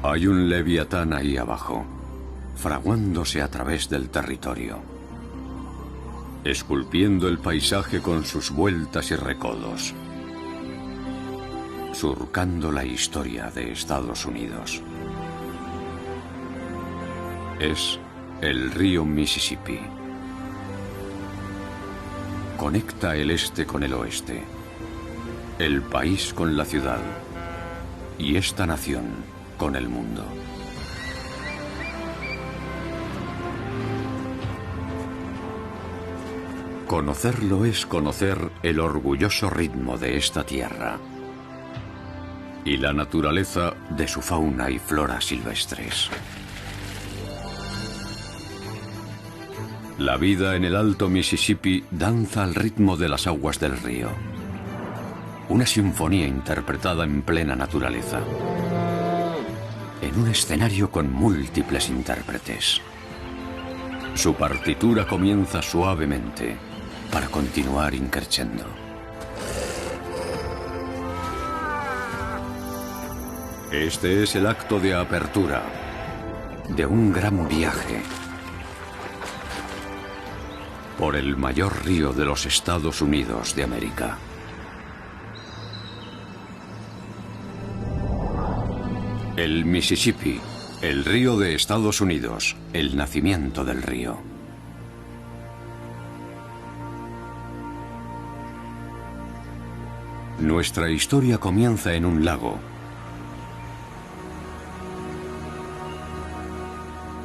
Hay un leviatán ahí abajo, fraguándose a través del territorio, esculpiendo el paisaje con sus vueltas y recodos, surcando la historia de Estados Unidos. Es el río Mississippi. Conecta el este con el oeste, el país con la ciudad y esta nación con el mundo. Conocerlo es conocer el orgulloso ritmo de esta tierra y la naturaleza de su fauna y flora silvestres. La vida en el Alto Mississippi danza al ritmo de las aguas del río. Una sinfonía interpretada en plena naturaleza, en un escenario con múltiples intérpretes. Su partitura comienza suavemente para continuar in crescendo. Este es el acto de apertura de un gran viaje por el mayor río de los Estados Unidos de América. El Mississippi, el río de Estados Unidos, el nacimiento del río. Nuestra historia comienza en un lago,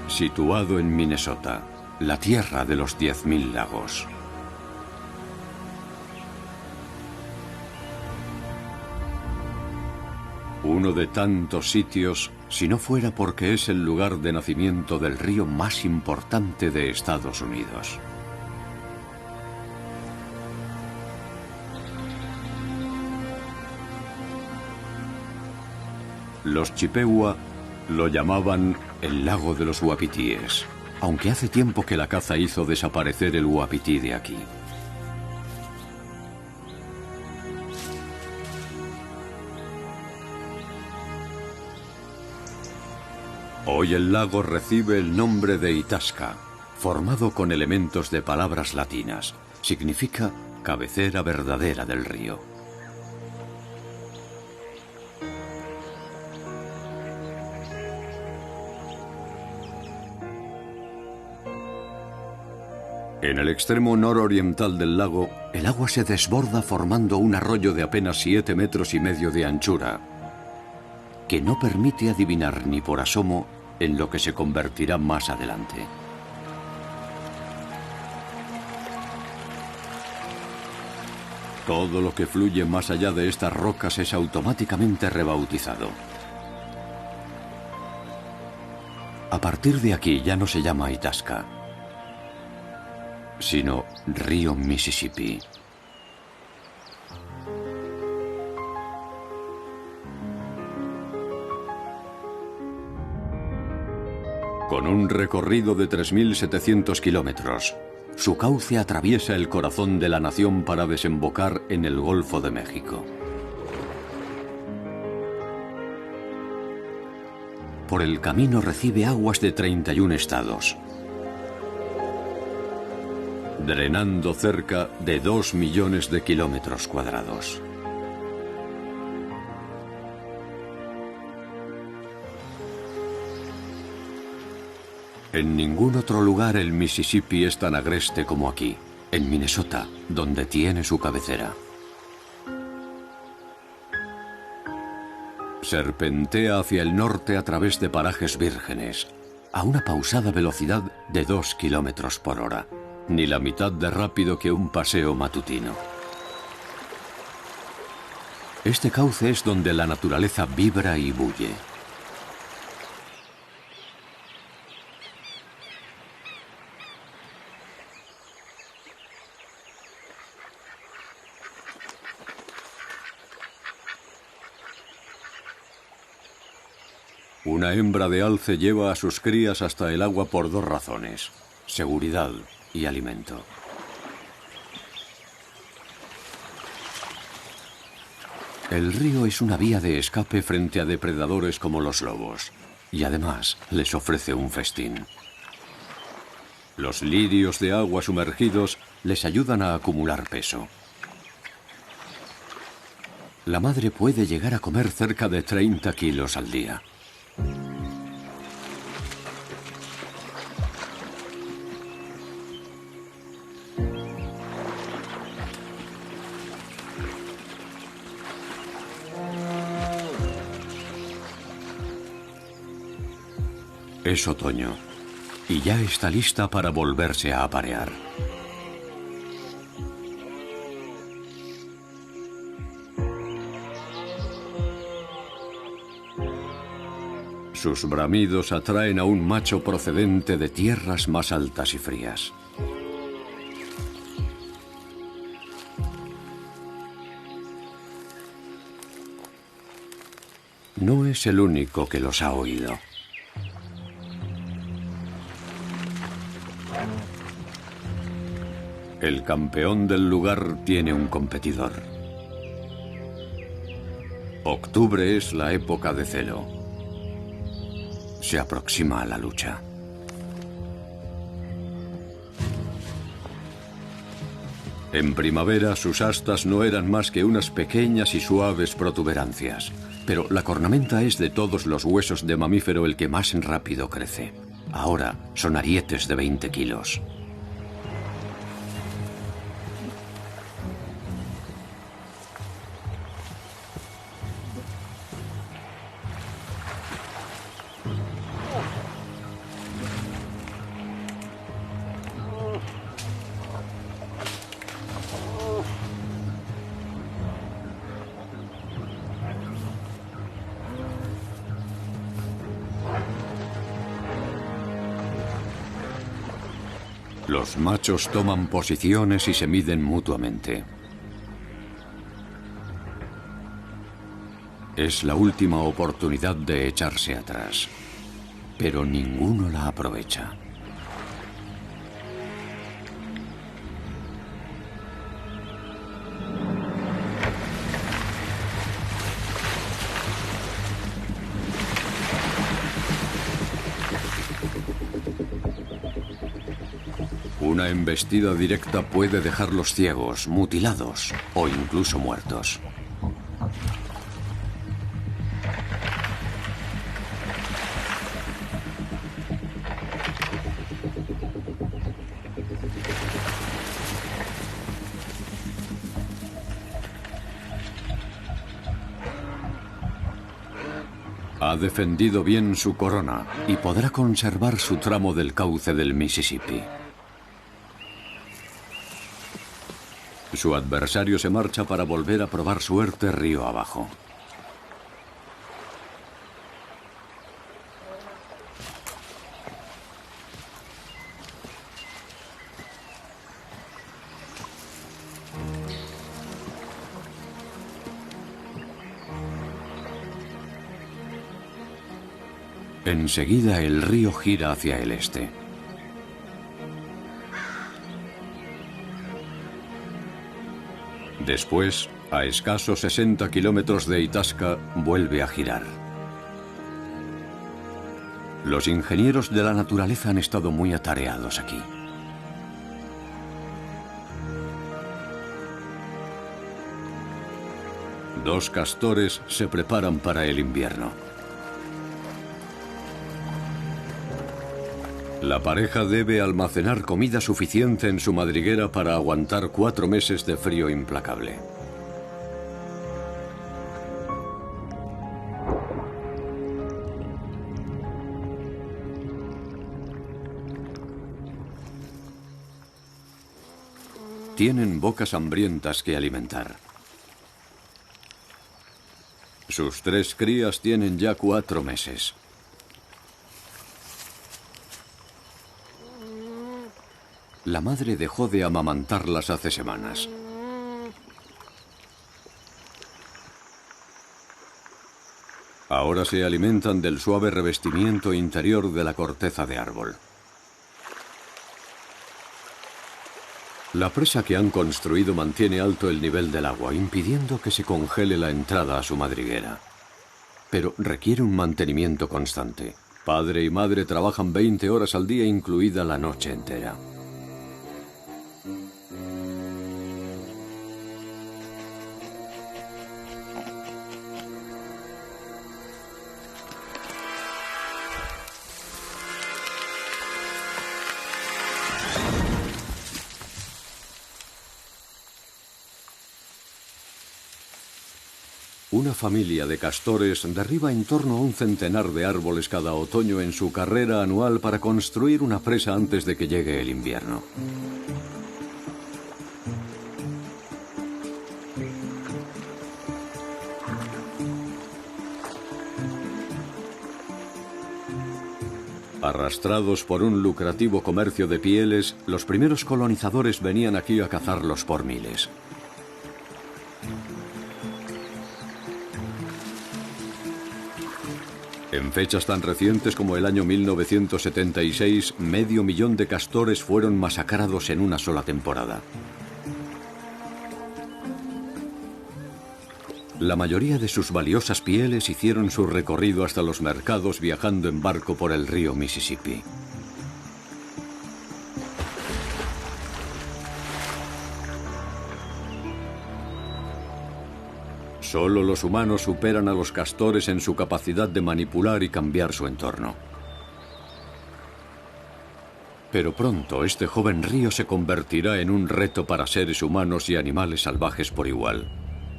situado en Minnesota, la tierra de los 10.000 lagos. Uno de tantos sitios, si no fuera porque es el lugar de nacimiento del río más importante de Estados Unidos. Los Chippewa lo llamaban el lago de los uapitíes, aunque hace tiempo que la caza hizo desaparecer el uapití de aquí. Hoy el lago recibe el nombre de Itasca, formado con elementos de palabras latinas. Significa cabecera verdadera del río. En el extremo nororiental del lago, el agua se desborda formando un arroyo de apenas 7,5 metros de anchura, que no permite adivinar ni por asomo en lo que se convertirá más adelante. Todo lo que fluye más allá de estas rocas es automáticamente rebautizado. A partir de aquí ya no se llama Itasca, sino río Mississippi. Con un recorrido de 3.700 kilómetros, su cauce atraviesa el corazón de la nación para desembocar en el Golfo de México. Por el camino recibe aguas de 31 estados, drenando cerca de 2 millones de kilómetros cuadrados. En ningún otro lugar el Mississippi es tan agreste como aquí, en Minnesota, donde tiene su cabecera. Serpentea hacia el norte a través de parajes vírgenes, a una pausada velocidad de 2 kilómetros por hora, ni la mitad de rápido que un paseo matutino. Este cauce es donde la naturaleza vibra y bulle. Una hembra de alce lleva a sus crías hasta el agua por 2 razones: seguridad y alimento. El río es una vía de escape frente a depredadores como los lobos. y además les ofrece un festín. Los lirios de agua sumergidos les ayudan a acumular peso. La madre puede llegar a comer cerca de 30 kilos al día. Es otoño y ya está lista para volverse a aparear. Sus bramidos atraen a un macho procedente de tierras más altas y frías. No es el único que los ha oído. El campeón del lugar tiene un competidor. Octubre es la época de celo. Se aproxima a la lucha. En primavera sus astas no eran más que unas pequeñas y suaves protuberancias, pero la cornamenta es de todos los huesos de mamífero el que más rápido crece. Ahora son arietes de 20 kilos. Los machos toman posiciones y se miden mutuamente. Es la última oportunidad de echarse atrás, pero ninguno la aprovecha. Una embestida directa puede dejarlos ciegos, mutilados o incluso muertos. Ha defendido bien su corona y podrá conservar su tramo del cauce del Mississippi. Su adversario se marcha para volver a probar suerte río abajo. Enseguida el río gira hacia el este. Después, a escasos 60 kilómetros de Itasca, vuelve a girar. Los ingenieros de la naturaleza han estado muy atareados aquí. Dos castores se preparan para el invierno. La pareja debe almacenar comida suficiente en su madriguera para aguantar 4 meses de frío implacable. Tienen bocas hambrientas que alimentar. Sus 3 crías tienen ya 4 meses. La madre dejó de amamantarlas hace semanas. Ahora se alimentan del suave revestimiento interior de la corteza de árbol. La presa que han construido mantiene alto el nivel del agua, impidiendo que se congele la entrada a su madriguera. pero requiere un mantenimiento constante. Padre y madre trabajan 20 horas al día, incluida la noche entera. Una familia de castores derriba en torno a un centenar de árboles cada otoño en su carrera anual para construir una presa antes de que llegue el invierno. Arrastrados por un lucrativo comercio de pieles, los primeros colonizadores venían aquí a cazarlos por miles. En fechas tan recientes como el año 1976, 500.000 de castores fueron masacrados en una sola temporada. La mayoría de sus valiosas pieles hicieron su recorrido hasta los mercados viajando en barco por el río Mississippi. Solo los humanos superan a los castores en su capacidad de manipular y cambiar su entorno. Pero pronto este joven río se convertirá en un reto para seres humanos y animales salvajes por igual.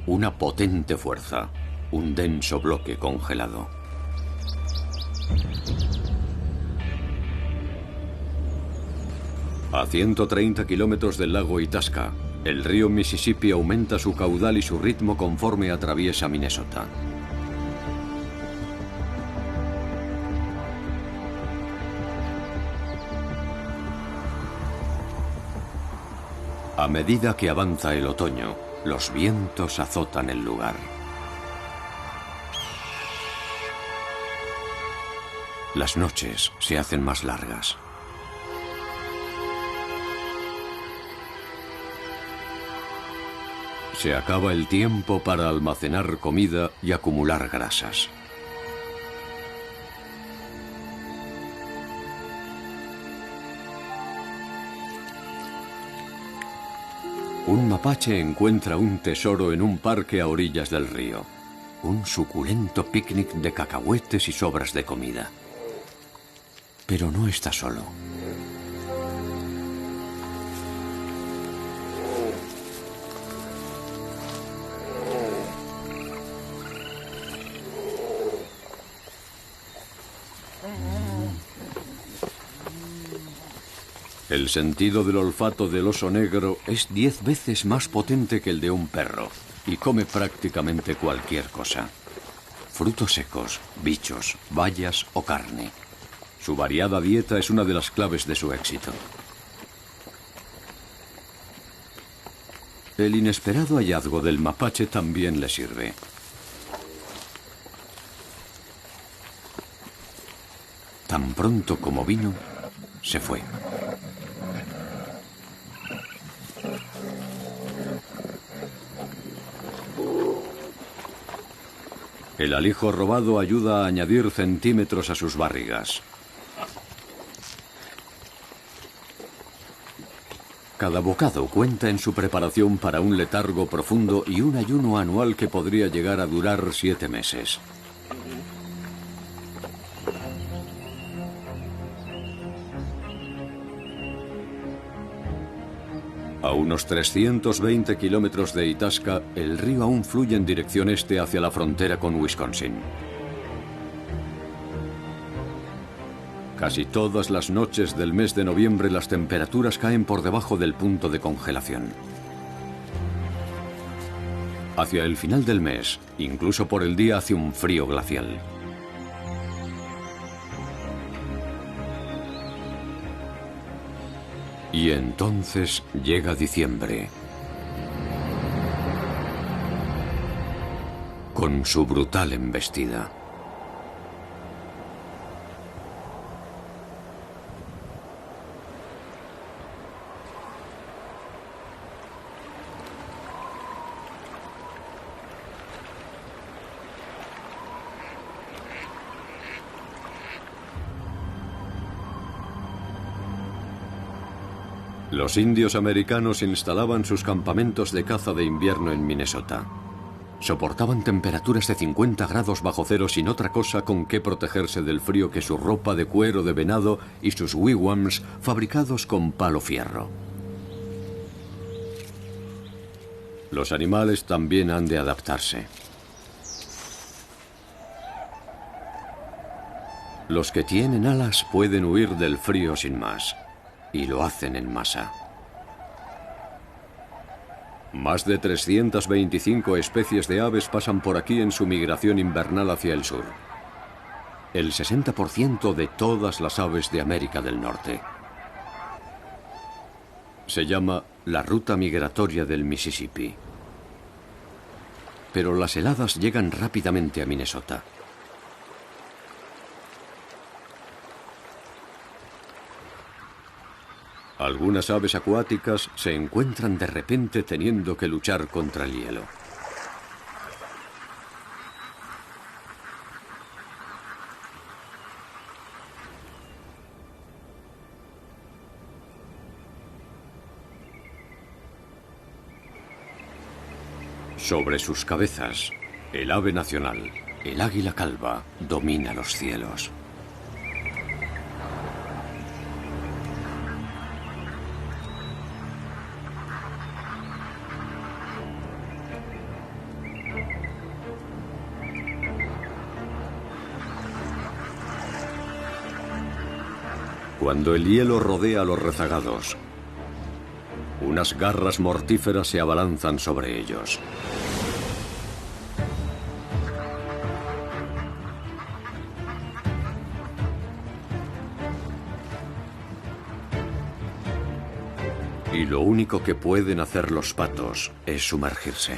Una potente fuerza, un denso bloque congelado. A 130 kilómetros del lago Itasca, el río Mississippi aumenta su caudal y su ritmo conforme atraviesa Minnesota. A medida que avanza el otoño, los vientos azotan el lugar. Las noches se hacen más largas. Se acaba el tiempo para almacenar comida y acumular grasas. Un mapache encuentra un tesoro en un parque a orillas del río. Un suculento picnic de cacahuetes y sobras de comida. Pero no está solo. El sentido del olfato del oso negro es 10 veces más potente que el de un perro y come prácticamente cualquier cosa. Frutos secos, bichos, bayas o carne. Su variada dieta es una de las claves de su éxito. El inesperado hallazgo del mapache también le sirve. Tan pronto como vino, se fue. El alijo robado ayuda a añadir centímetros a sus barrigas. Cada bocado cuenta en su preparación para un letargo profundo y un ayuno anual que podría llegar a durar 7 meses. A unos 320 kilómetros de Itasca, el río aún fluye en dirección este hacia la frontera con Wisconsin. Casi todas las noches del mes de noviembre las temperaturas caen por debajo del punto de congelación. Hacia el final del mes, incluso por el día hace un frío glacial. Y entonces llega diciembre. Con su brutal embestida. Los indios americanos instalaban sus campamentos de caza de invierno en Minnesota. Soportaban temperaturas de 50 grados bajo cero sin otra cosa con que protegerse del frío que su ropa de cuero de venado y sus wigwams fabricados con palo fierro. Los animales también han de adaptarse. Los que tienen alas pueden huir del frío sin más, y lo hacen en masa. Más de 325 especies de aves pasan por aquí en su migración invernal hacia el sur. El 60% de todas las aves de América del Norte. Se llama la ruta migratoria del Mississippi. Pero las heladas llegan rápidamente a Minnesota. Algunas aves acuáticas se encuentran de repente teniendo que luchar contra el hielo. Sobre sus cabezas, el ave nacional, el águila calva, domina los cielos. Cuando el hielo rodea a los rezagados, unas garras mortíferas se abalanzan sobre ellos. Y lo único que pueden hacer los patos es sumergirse.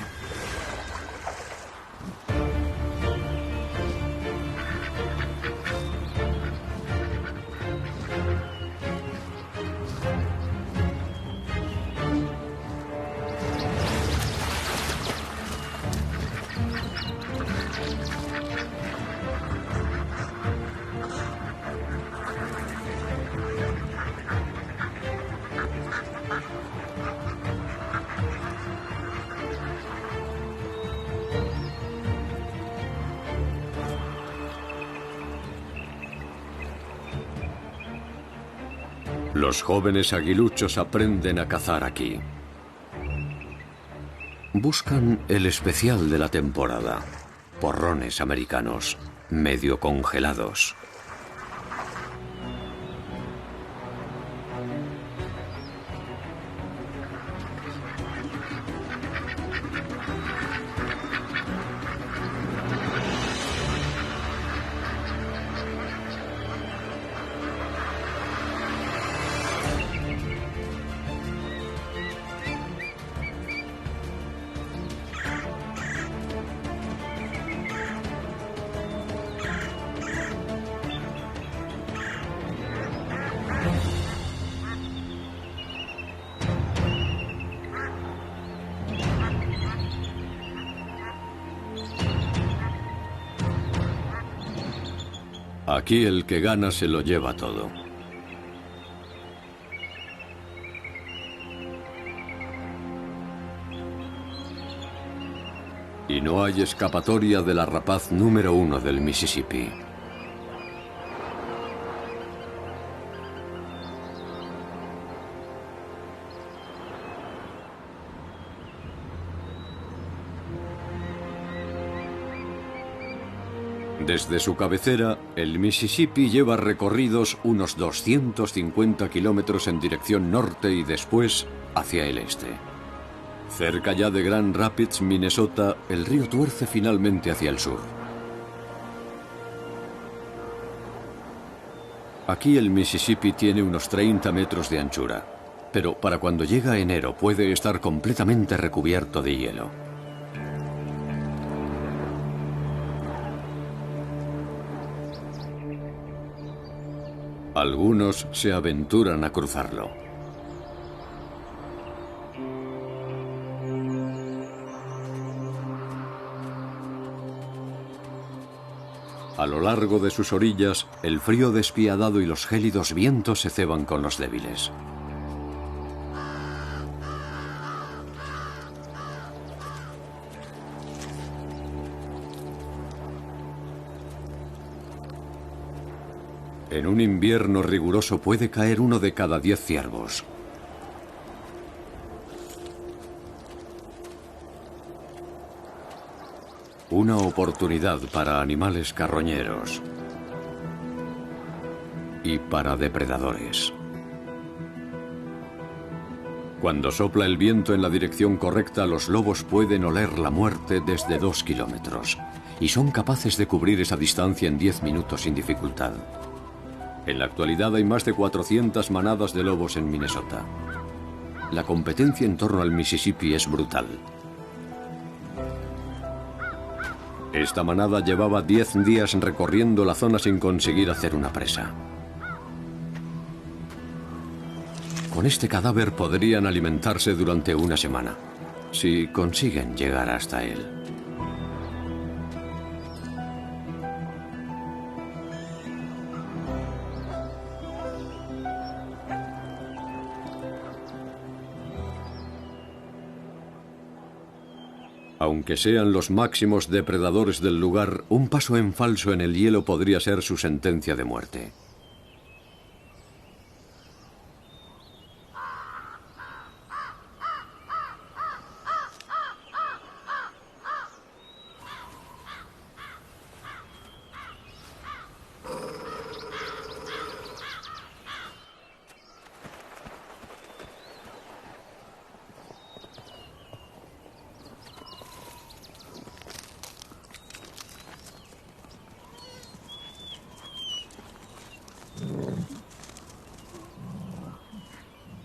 Los jóvenes aguiluchos aprenden a cazar aquí. Buscan el especial de la temporada, porrones americanos, medio congelados. Aquí el que gana se lo lleva todo. Y no hay escapatoria de la rapaz número 1 del Mississippi. Desde su cabecera, el Mississippi lleva recorridos unos 250 kilómetros en dirección norte y después hacia el este. Cerca ya de Grand Rapids, Minnesota, el río tuerce finalmente hacia el sur. Aquí el Mississippi tiene unos 30 metros de anchura, pero para cuando llega enero puede estar completamente recubierto de hielo. Algunos se aventuran a cruzarlo. A lo largo de sus orillas, el frío despiadado y los gélidos vientos se ceban con los débiles. En un invierno riguroso puede caer 1 de cada 10 ciervos. Una oportunidad para animales carroñeros y para depredadores. Cuando sopla el viento en la dirección correcta, los lobos pueden oler la muerte desde 2 kilómetros y son capaces de cubrir esa distancia en 10 minutos sin dificultad. En la actualidad hay más de 400 manadas de lobos en Minnesota. La competencia en torno al Mississippi es brutal. Esta manada llevaba 10 días recorriendo la zona sin conseguir hacer una presa. Con este cadáver podrían alimentarse durante una semana, si consiguen llegar hasta él. Aunque sean los máximos depredadores del lugar, un paso en falso en el hielo podría ser su sentencia de muerte.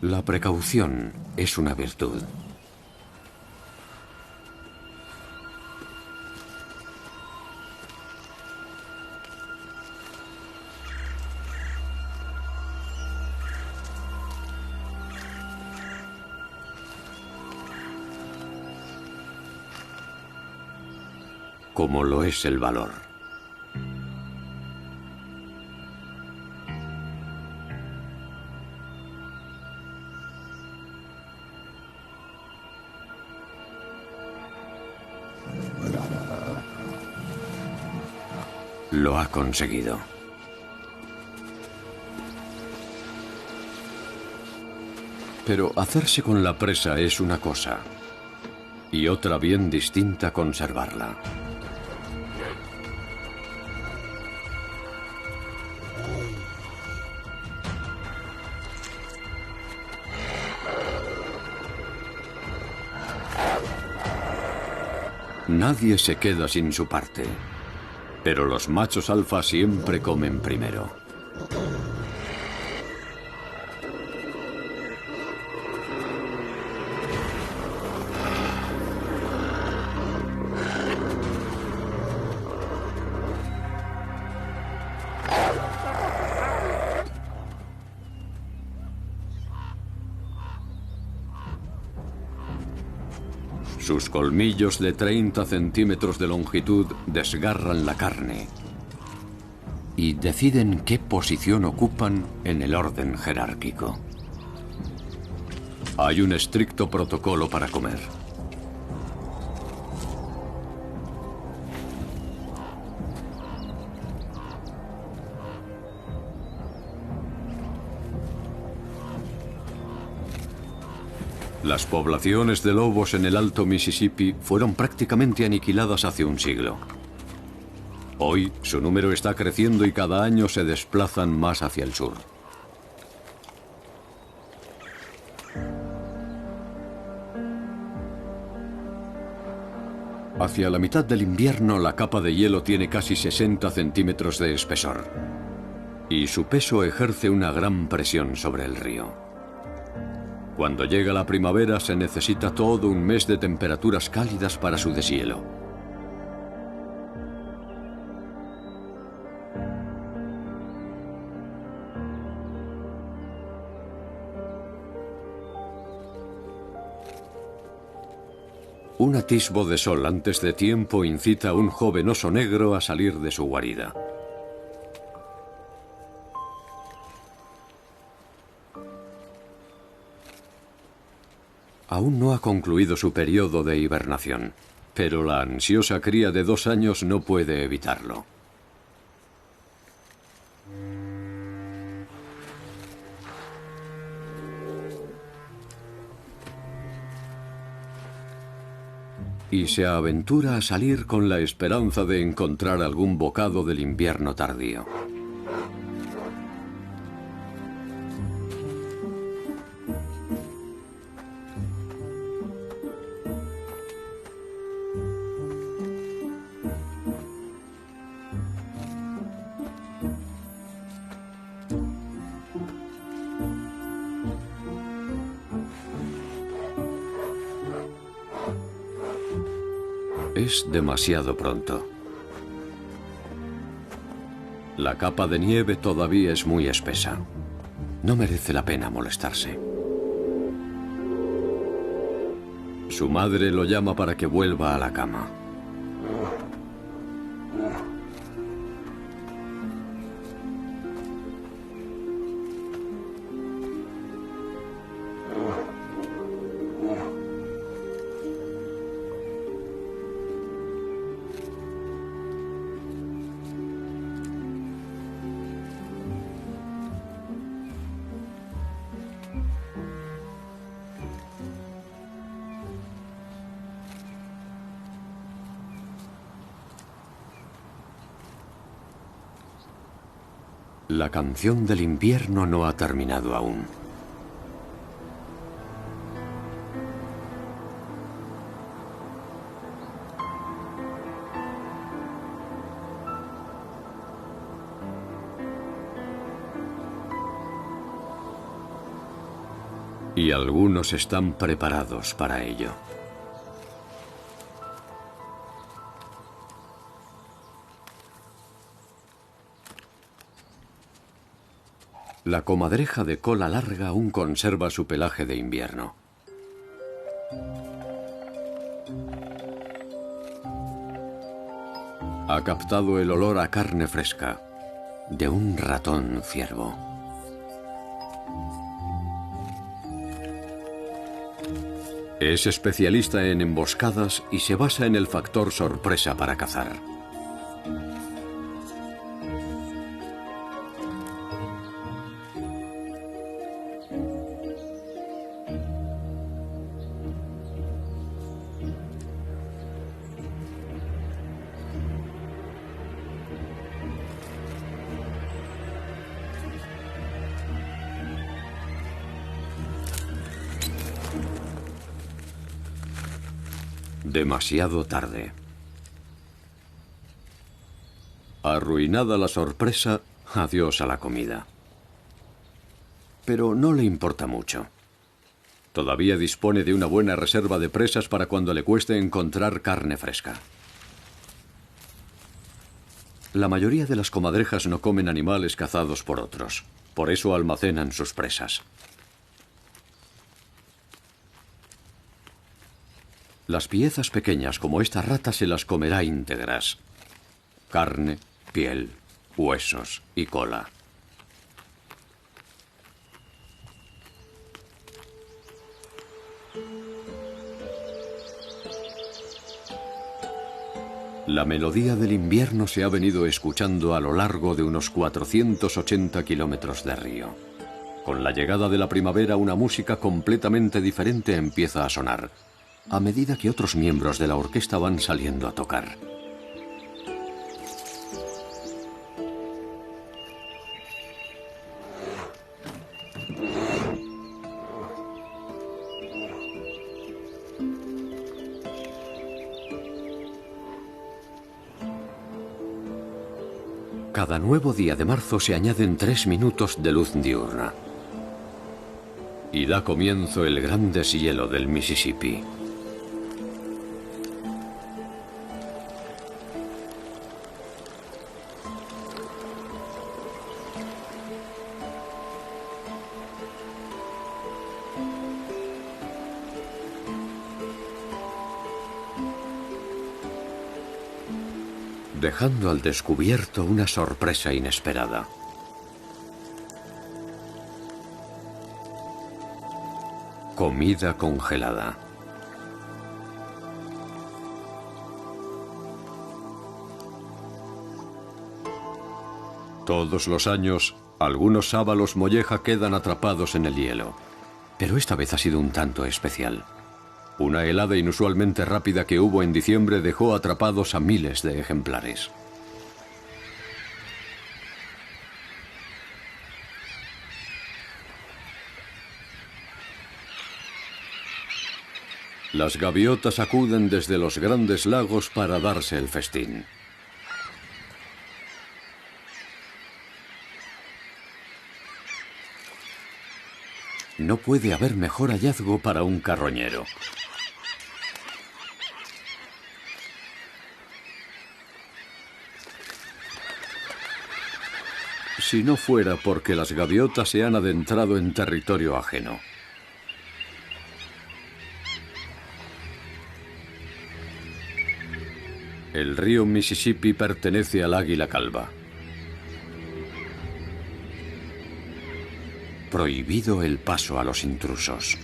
La precaución es una virtud. Como lo es el valor. Lo ha conseguido. Pero hacerse con la presa es una cosa, y otra bien distinta conservarla. Nadie se queda sin su parte. Pero los machos alfa siempre comen primero. Sus colmillos de 30 centímetros de longitud desgarran la carne y deciden qué posición ocupan en el orden jerárquico. Hay un estricto protocolo para comer. Las poblaciones de lobos en el Alto Mississippi fueron prácticamente aniquiladas hace un siglo. Hoy su número está creciendo y cada año se desplazan más hacia el sur. Hacia la mitad del invierno la capa de hielo tiene casi 60 centímetros de espesor y su peso ejerce una gran presión sobre el río. Cuando llega la primavera se necesita todo un mes de temperaturas cálidas para su deshielo. Un atisbo de sol antes de tiempo incita a un joven oso negro a salir de su guarida. Aún no ha concluido su periodo de hibernación, pero la ansiosa cría de 2 años no puede evitarlo. y se aventura a salir con la esperanza de encontrar algún bocado del invierno tardío. Es demasiado pronto. La capa de nieve todavía es muy espesa. No merece la pena molestarse. Su madre lo llama para que vuelva a la cama. La canción del invierno no ha terminado aún. Y algunos están preparados para ello. La comadreja de cola larga aún conserva su pelaje de invierno. Ha captado el olor a carne fresca de un ratón ciervo. Es especialista en emboscadas y se basa en el factor sorpresa para cazar. Demasiado tarde. Arruinada la sorpresa, adiós a la comida. Pero no le importa mucho. Todavía dispone de una buena reserva de presas para cuando le cueste encontrar carne fresca. La mayoría de las comadrejas no comen animales cazados por otros. Por eso almacenan sus presas. Las piezas pequeñas como esta rata se las comerá íntegras. Carne, piel, huesos y cola. La melodía del invierno se ha venido escuchando a lo largo de unos 480 kilómetros de río. Con la llegada de la primavera, una música completamente diferente empieza a sonar, a medida que otros miembros de la orquesta van saliendo a tocar. Cada nuevo día de marzo se añaden 3 minutos de luz diurna. Y da comienzo el gran deshielo del Mississippi. Dejando al descubierto una sorpresa inesperada. Comida congelada. Todos los años, algunos sábalos molleja quedan atrapados en el hielo. Pero esta vez ha sido un tanto especial. Una helada inusualmente rápida que hubo en diciembre dejó atrapados a miles de ejemplares. Las gaviotas acuden desde los grandes lagos para darse el festín. No puede haber mejor hallazgo para un carroñero. Si no fuera porque las gaviotas se han adentrado en territorio ajeno. El río Mississippi pertenece al águila calva. Prohibido el paso a los intrusos.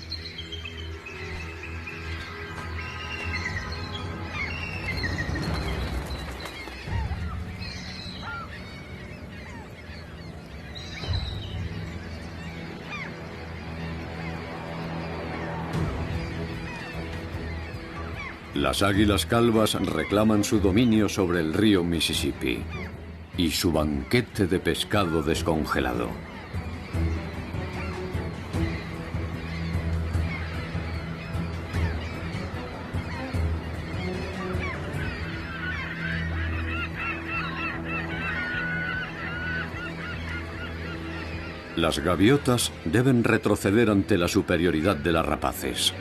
Las águilas calvas reclaman su dominio sobre el río Mississippi y su banquete de pescado descongelado. Las gaviotas deben retroceder ante la superioridad de las rapaces.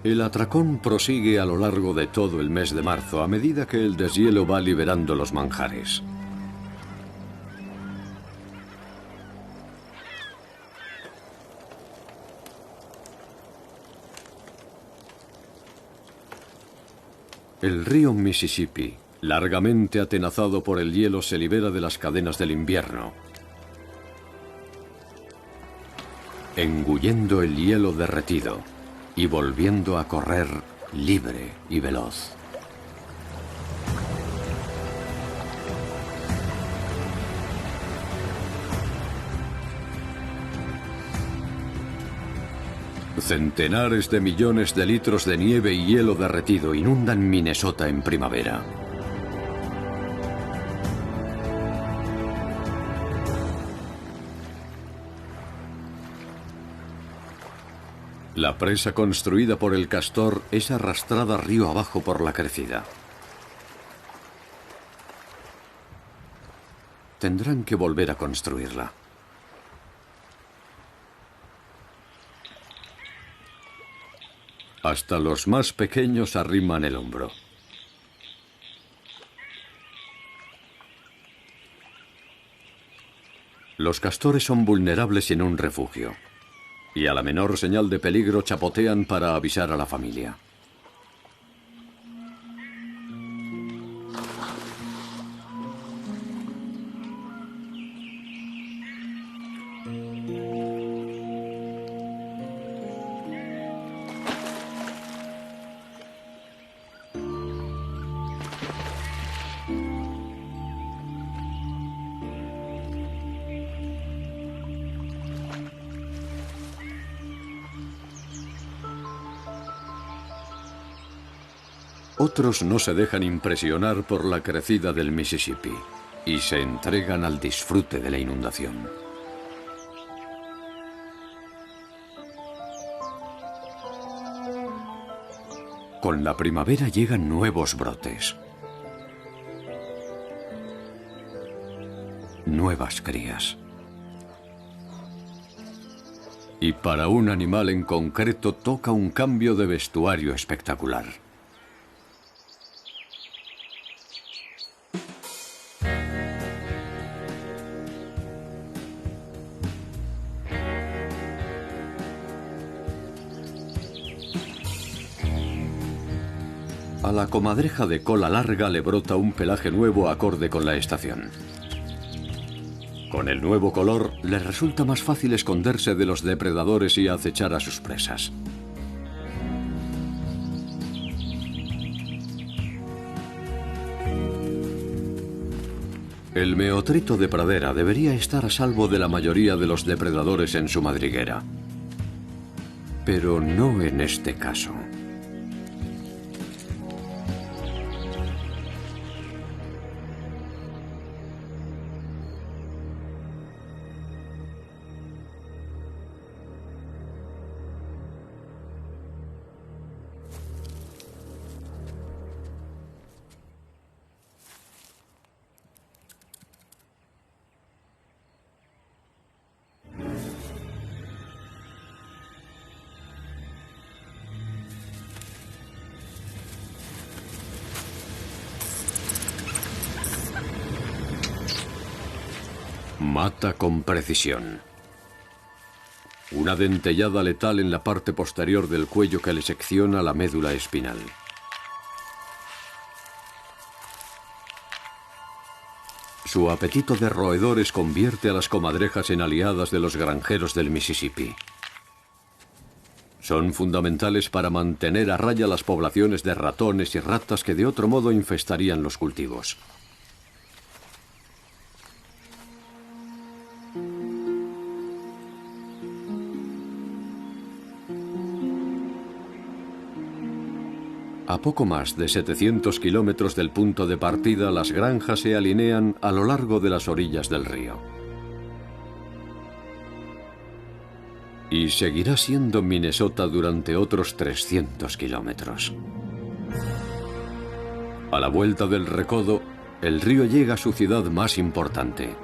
El atracón prosigue a lo largo de todo el mes de marzo a medida que el deshielo va liberando los manjares. El río Mississippi, largamente atenazado por el hielo, se libera de las cadenas del invierno, engullendo el hielo derretido y volviendo a correr libre y veloz. Centenares de millones de litros de nieve y hielo derretido inundan Minnesota en primavera. La presa construida por el castor es arrastrada río abajo por la crecida. Tendrán que volver a construirla. Hasta los más pequeños arriman el hombro. Los castores son vulnerables en un refugio, y a la menor señal de peligro chapotean para avisar a la familia. Otros no se dejan impresionar por la crecida del Mississippi y se entregan al disfrute de la inundación. Con la primavera llegan nuevos brotes, nuevas crías. Y para un animal en concreto toca un cambio de vestuario espectacular. A la comadreja de cola larga le brota un pelaje nuevo acorde con la estación. Con el nuevo color, le resulta más fácil esconderse de los depredadores y acechar a sus presas. El meotrito de pradera debería estar a salvo de la mayoría de los depredadores en su madriguera. Pero no en este caso. Mata con precisión. Una dentellada letal en la parte posterior del cuello que le secciona la médula espinal. Su apetito de roedores convierte a las comadrejas en aliadas de los granjeros del Mississippi. Son fundamentales para mantener a raya las poblaciones de ratones y ratas que de otro modo infestarían los cultivos. A poco más de 700 kilómetros del punto de partida, las granjas se alinean a lo largo de las orillas del río. Y seguirá siendo Minnesota durante otros 300 kilómetros. A la vuelta del recodo, el río llega a su ciudad más importante,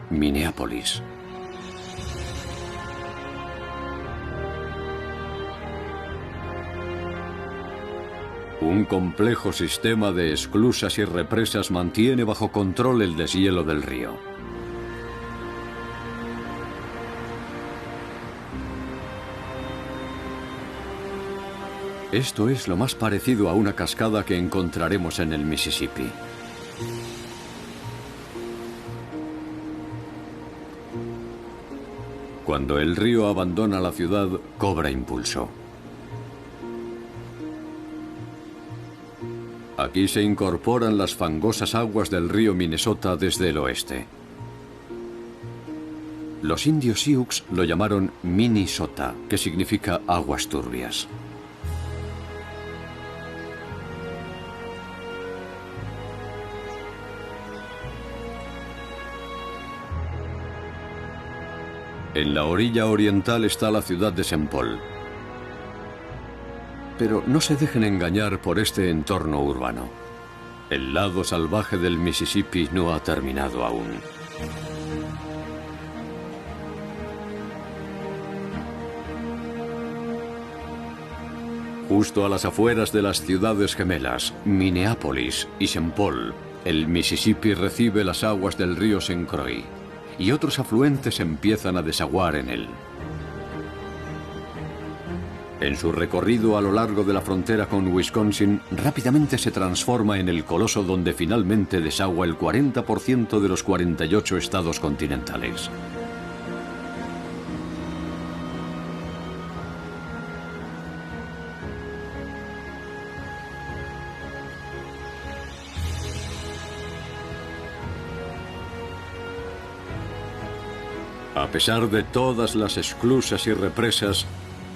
Minneapolis. Un complejo sistema de esclusas y represas mantiene bajo control el deshielo del río. Esto es lo más parecido a una cascada que encontraremos en el Mississippi. Cuando el río abandona la ciudad, cobra impulso. Aquí se incorporan las fangosas aguas del río Minnesota desde el oeste. Los indios Sioux lo llamaron Minnesota, que significa aguas turbias. En la orilla oriental está la ciudad de St. Paul. Pero no se dejen engañar por este entorno urbano. El lado salvaje del Mississippi no ha terminado aún. Justo a las afueras de las ciudades gemelas, Minneapolis y St. Paul, el Mississippi recibe las aguas del río St. Croix y otros afluentes empiezan a desaguar en él. En su recorrido a lo largo de la frontera con Wisconsin, rápidamente se transforma en el coloso donde finalmente desagua el 40% de los 48 estados continentales. A pesar de todas las esclusas y represas,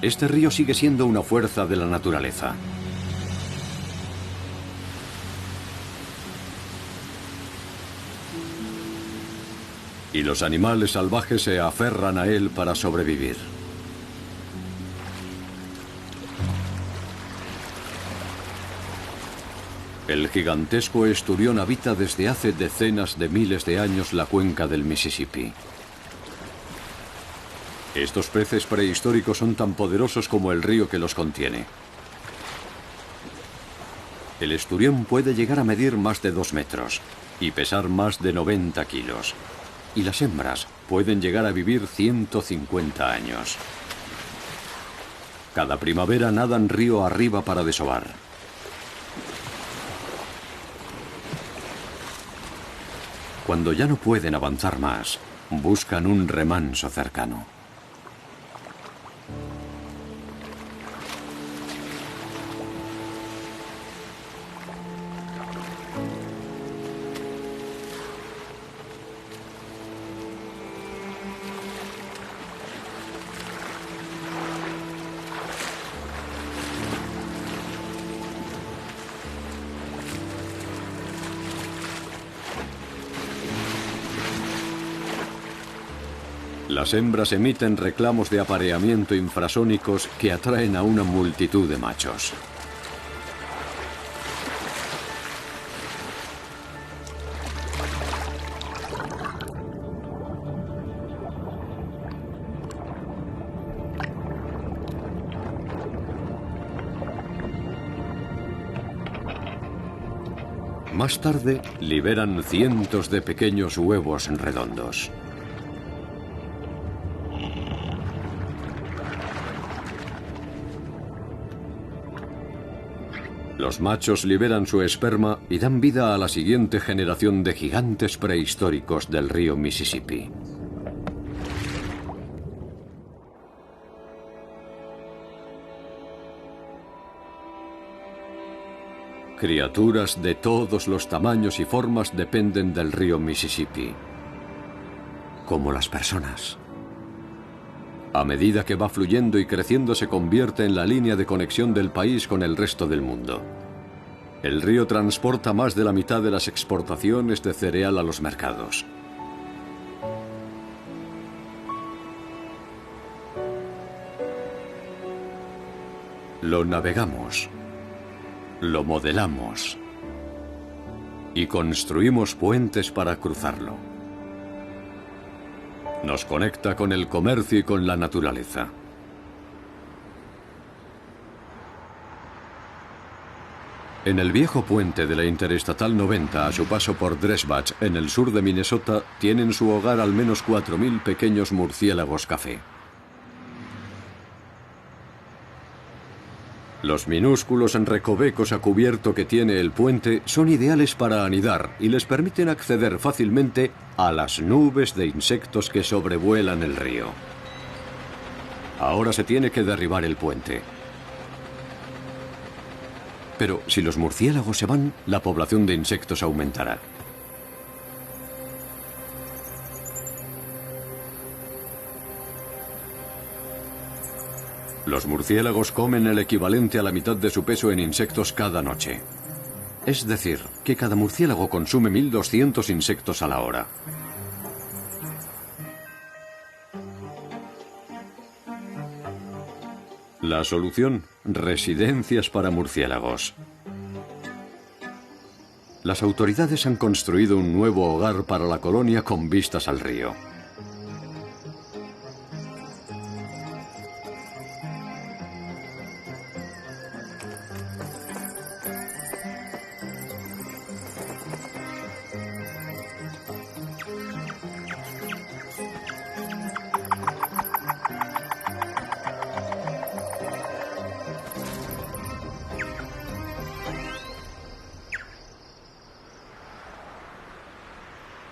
este río sigue siendo una fuerza de la naturaleza. Y los animales salvajes se aferran a él para sobrevivir. El gigantesco esturión habita desde hace decenas de miles de años la cuenca del Mississippi. Estos peces prehistóricos son tan poderosos como el río que los contiene. El esturión puede llegar a medir más de 2 metros y pesar más de 90 kilos. Y las hembras pueden llegar a vivir 150 años. Cada primavera nadan río arriba para desovar. Cuando ya no pueden avanzar más, buscan un remanso cercano. Las hembras emiten reclamos de apareamiento infrasónicos que atraen a una multitud de machos. Más tarde, liberan cientos de pequeños huevos redondos. Los machos liberan su esperma y dan vida a la siguiente generación de gigantes prehistóricos del río Mississippi. Criaturas de todos los tamaños y formas dependen del río Mississippi, como las personas. A medida que va fluyendo y creciendo, se convierte en la línea de conexión del país con el resto del mundo. El río transporta más de la mitad de las exportaciones de cereal a los mercados. Lo navegamos, lo modelamos y construimos puentes para cruzarlo. Nos conecta con el comercio y con la naturaleza. En el viejo puente de la Interestatal 90, a su paso por Dresbach, en el sur de Minnesota, tienen su hogar al menos 4.000 pequeños murciélagos café. Los minúsculos recovecos a cubierto que tiene el puente son ideales para anidar y les permiten acceder fácilmente a las nubes de insectos que sobrevuelan el río. Ahora se tiene que derribar el puente. Pero si los murciélagos se van, la población de insectos aumentará. Los murciélagos comen el equivalente a la mitad de su peso en insectos cada noche. Es decir, que cada murciélago consume 1.200 insectos a la hora. La solución: residencias para murciélagos. Las autoridades han construido un nuevo hogar para la colonia con vistas al río.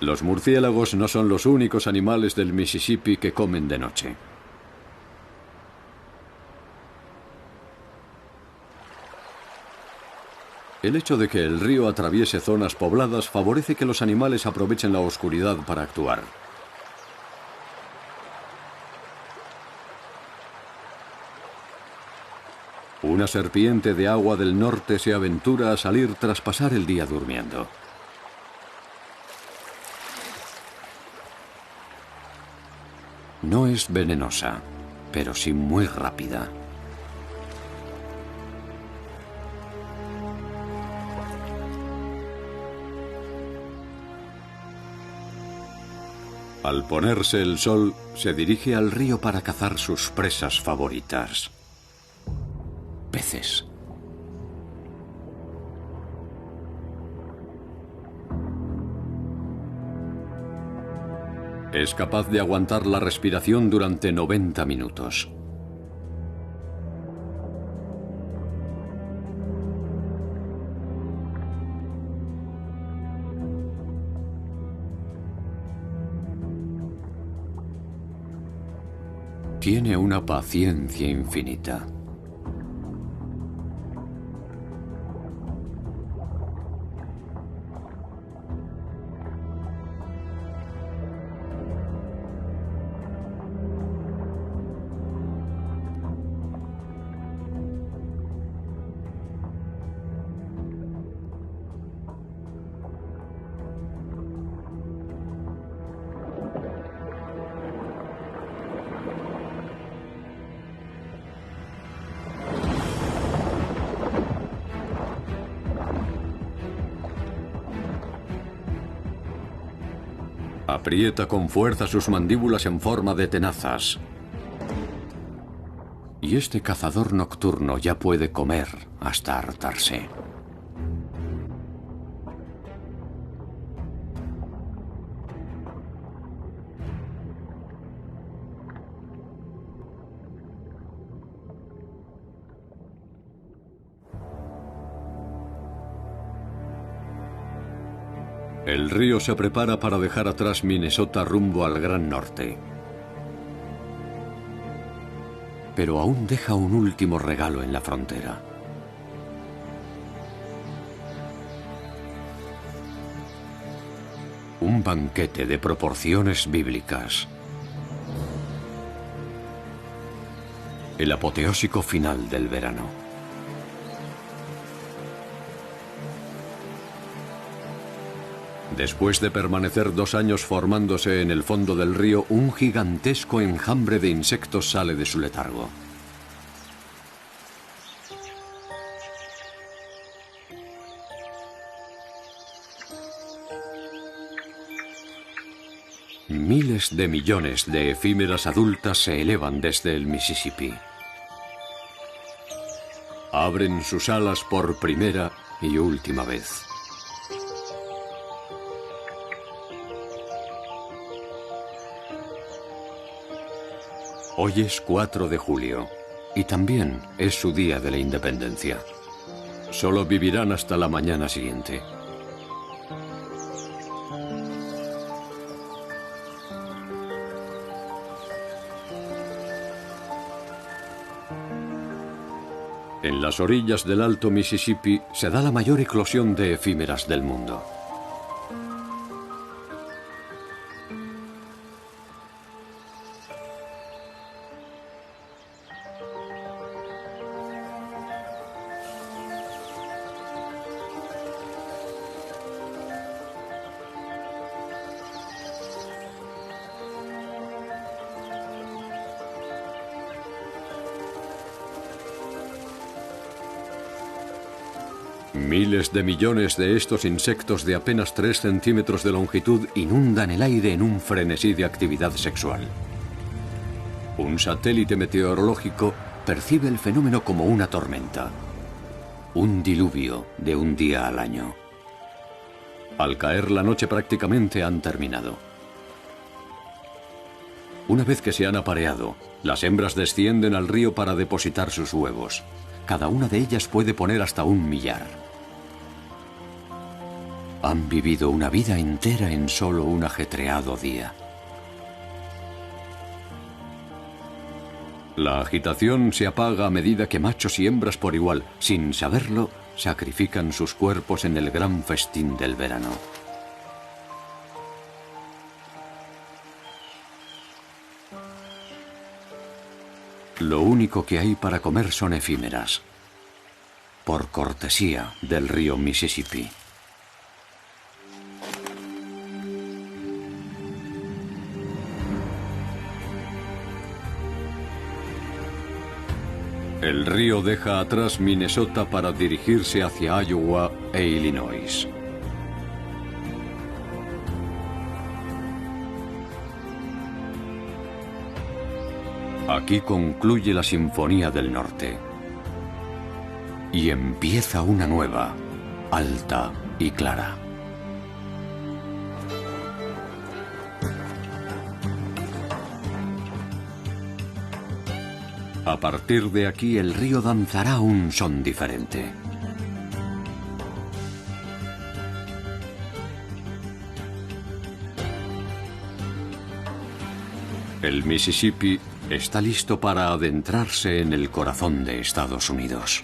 Los murciélagos no son los únicos animales del Mississippi que comen de noche. El hecho de que el río atraviese zonas pobladas favorece que los animales aprovechen la oscuridad para actuar. Una serpiente de agua del norte se aventura a salir tras pasar el día durmiendo. No es venenosa, pero sí muy rápida. Al ponerse el sol, se dirige al río para cazar sus presas favoritas: peces. Es capaz de aguantar la respiración durante 90 minutos. Tiene una paciencia infinita. Aprieta con fuerza sus mandíbulas en forma de tenazas. Y este cazador nocturno ya puede comer hasta hartarse. El río se prepara para dejar atrás Minnesota rumbo al Gran Norte. Pero aún deja un último regalo en la frontera. Un banquete de proporciones bíblicas. El apoteósico final del verano. Después de permanecer 2 años formándose en el fondo del río, un gigantesco enjambre de insectos sale de su letargo. Miles de millones de efímeras adultas se elevan desde el Mississippi. Abren sus alas por primera y última vez. Hoy es 4 de julio y también es su día de la independencia. Solo vivirán hasta la mañana siguiente. En las orillas del Alto Mississippi se da la mayor eclosión de efímeras del mundo. Miles de millones de estos insectos de apenas 3 centímetros de longitud inundan el aire en un frenesí de actividad sexual. Un satélite meteorológico percibe el fenómeno como una tormenta, un diluvio de un día al año. Al caer la noche prácticamente han terminado. Una vez que se han apareado, las hembras descienden al río para depositar sus huevos. Cada una de ellas puede poner hasta 1 millar. Han vivido una vida entera en solo un ajetreado día. La agitación se apaga a medida que machos y hembras por igual, sin saberlo, sacrifican sus cuerpos en el gran festín del verano. Lo único que hay para comer son efímeras, por cortesía del río Mississippi. El río deja atrás Minnesota para dirigirse hacia Iowa e Illinois. Aquí concluye la Sinfonía del Norte. Y empieza una nueva, alta y clara. A partir de aquí el río danzará un son diferente. El Mississippi está listo para adentrarse en el corazón de Estados Unidos.